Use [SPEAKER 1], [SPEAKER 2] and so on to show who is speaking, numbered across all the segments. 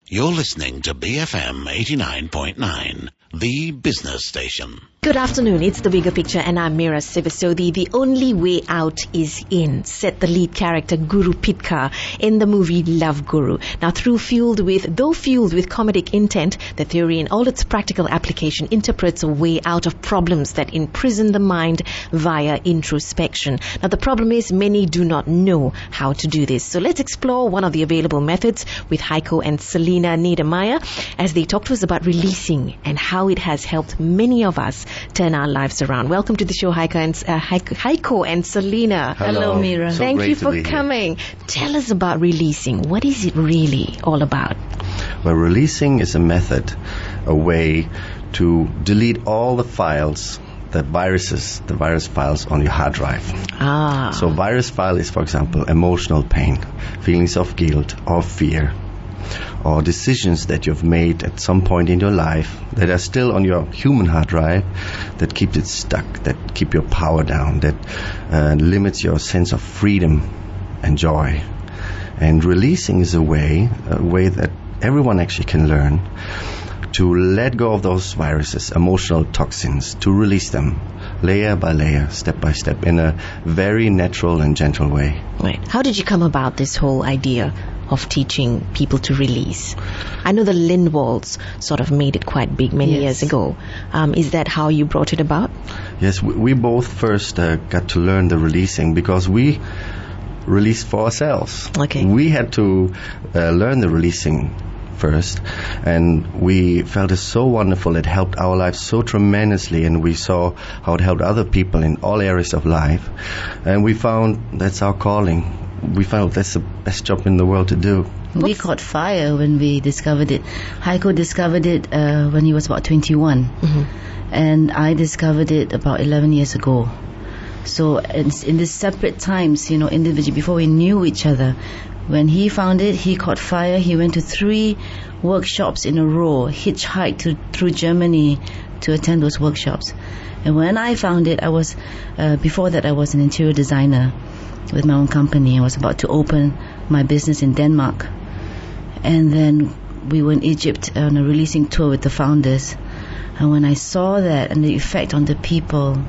[SPEAKER 1] You're listening to BFM 89.9, the business station.
[SPEAKER 2] Good afternoon, it's The Bigger Picture and I'm Meera Sivasodi. The only way out is in, said the lead character Guru Pitkar in the movie Love Guru. Now, though fueled with comedic intent, the theory in all its practical application interprets a way out of problems that imprison the mind via introspection. Now, the problem is many do not know how to do this. So let's explore one of the available methods with Heiko and Selina Niedermeyer as they talk to us about releasing and how it has helped many of us turn our lives around. Welcome to the show, Heiko and Selina.
[SPEAKER 3] Hello, Meera.
[SPEAKER 2] So thank you for coming. Tell us about releasing. What is it really all about?
[SPEAKER 3] Well, releasing is a method, a way to delete all the files, the virus files on your hard drive. So virus file is, for example, emotional pain, feelings of guilt or fear, or decisions that you've made at some point in your life that are still on your human hard drive, that keep it stuck, that keep your power down, that limits your sense of freedom and joy. And releasing is a way that everyone actually can learn to let go of those viruses, emotional toxins, to release them layer by layer, step by step, in a very natural and gentle way.
[SPEAKER 2] Right. How did you come about this whole idea of teaching people to release? I know the Lindwalls sort of made it quite big many years ago. Is that how you brought it about?
[SPEAKER 3] Yes, we both first got to learn the releasing because we released for ourselves.
[SPEAKER 2] Okay.
[SPEAKER 3] We had to learn the releasing first, and we felt it so wonderful. It helped our lives so tremendously, and we saw how it helped other people in all areas of life, and we found that's our calling. We found that's the best job in the world to do.
[SPEAKER 4] We caught fire when we discovered it. Heiko discovered it when he was about 21, and I discovered it about 11 years ago. So in these separate times, individually, before we knew each other, when he found it, he caught fire. He went to 3 workshops in a row, hitchhiked through Germany to attend those workshops. And when I found it, before that I was an interior designer with my own company. I was about to open my business in Denmark. And then we were in Egypt on a releasing tour with the founders. And when I saw that and the effect on the people,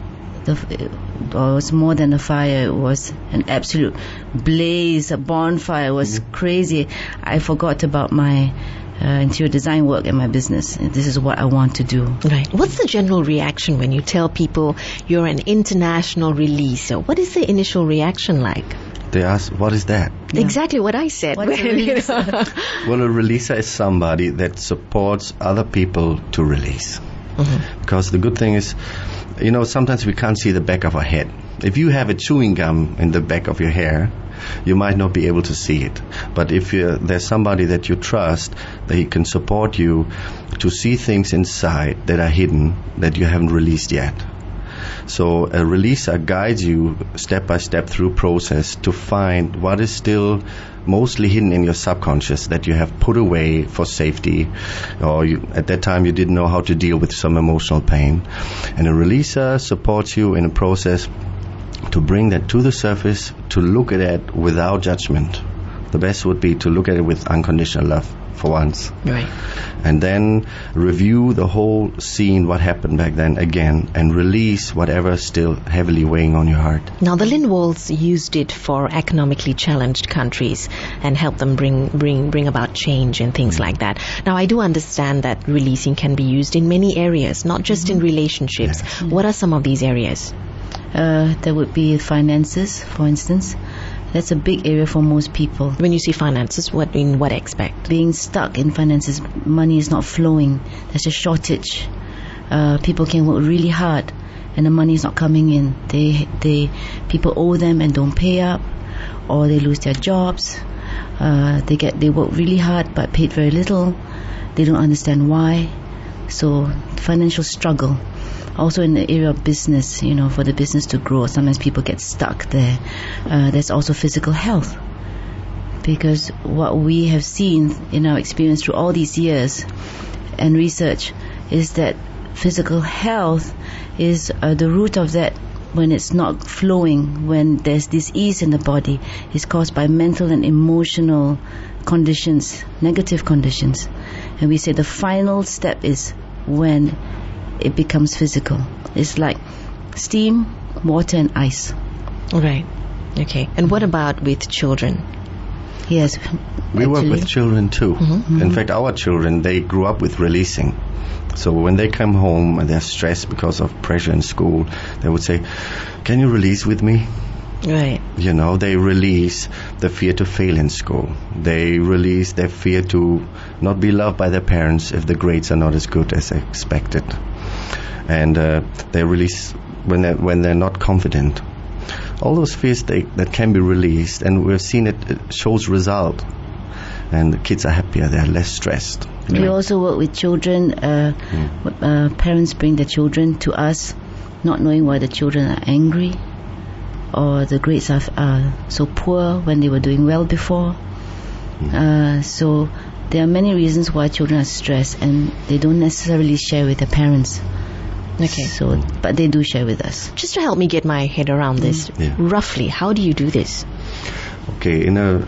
[SPEAKER 4] it was more than a fire. It was an absolute blaze, a bonfire. It was crazy. I forgot about my interior design work and my business. This is what I want to do.
[SPEAKER 2] Right. What's the general reaction when you tell people you're an international releaser? What is the initial reaction like?
[SPEAKER 3] They ask, what is that?
[SPEAKER 2] Yeah. Exactly what I said.
[SPEAKER 4] What's a releaser?
[SPEAKER 3] Well, a releaser is somebody that supports other people to release. Because the good thing is, sometimes we can't see the back of our head. If you have a chewing gum in the back of your hair, you might not be able to see it. But if there's somebody that you trust, they can support you to see things inside that are hidden, that you haven't released yet. So a releaser guides you step by step through process to find what is still mostly hidden in your subconscious that you have put away for safety, or at that time you didn't know how to deal with some emotional pain. And a releaser supports you in a process to bring that to the surface, to look at it without judgment. The best would be to look at it with unconditional love for once.
[SPEAKER 2] Right.
[SPEAKER 3] And then review the whole scene, what happened back then again, and release whatever is still heavily weighing on your heart.
[SPEAKER 2] Now, the Lindwalls used it for economically challenged countries and help them bring about change and things like that. Now, I do understand that releasing can be used in many areas, not just in relationships. Yes. What are some of these areas?
[SPEAKER 4] There would be finances, for instance. That's a big area for most people.
[SPEAKER 2] When you see finances, in what aspect?
[SPEAKER 4] Being stuck in finances, money is not flowing. There's a shortage. People can work really hard, and the money is not coming in. People owe them and don't pay up, or they lose their jobs. They work really hard but paid very little. They don't understand why. So financial struggle. Also in the area of business, for the business to grow, sometimes people get stuck there. There's also physical health. Because what we have seen in our experience through all these years and research is that physical health is the root of that. When it's not flowing, when there's disease in the body, is caused by mental and emotional conditions, negative conditions. And we say the final step is when it becomes physical. It's like steam, water and ice.
[SPEAKER 2] Right. Okay. And what about with children?
[SPEAKER 4] Yes.
[SPEAKER 3] We work with children too. In fact, our children, they grew up with releasing. So when they come home and they're stressed because of pressure in school, they would say, "Can you release with me?"
[SPEAKER 2] Right.
[SPEAKER 3] You know, they release the fear to fail in school. They release their fear to not be loved by their parents if the grades are not as good as expected. And they release when they're not confident. All those fears that can be released, and we've seen it shows result. And the kids are happier, they're less stressed.
[SPEAKER 4] We also work with children. Parents bring their children to us, not knowing why the children are angry, or the grades are so poor when they were doing well before. So there are many reasons why children are stressed, and they don't necessarily share with their parents.
[SPEAKER 2] Okay.
[SPEAKER 4] So, but they do share with us.
[SPEAKER 2] Just to help me get my head around this, roughly, how do you do this?
[SPEAKER 3] Okay, in a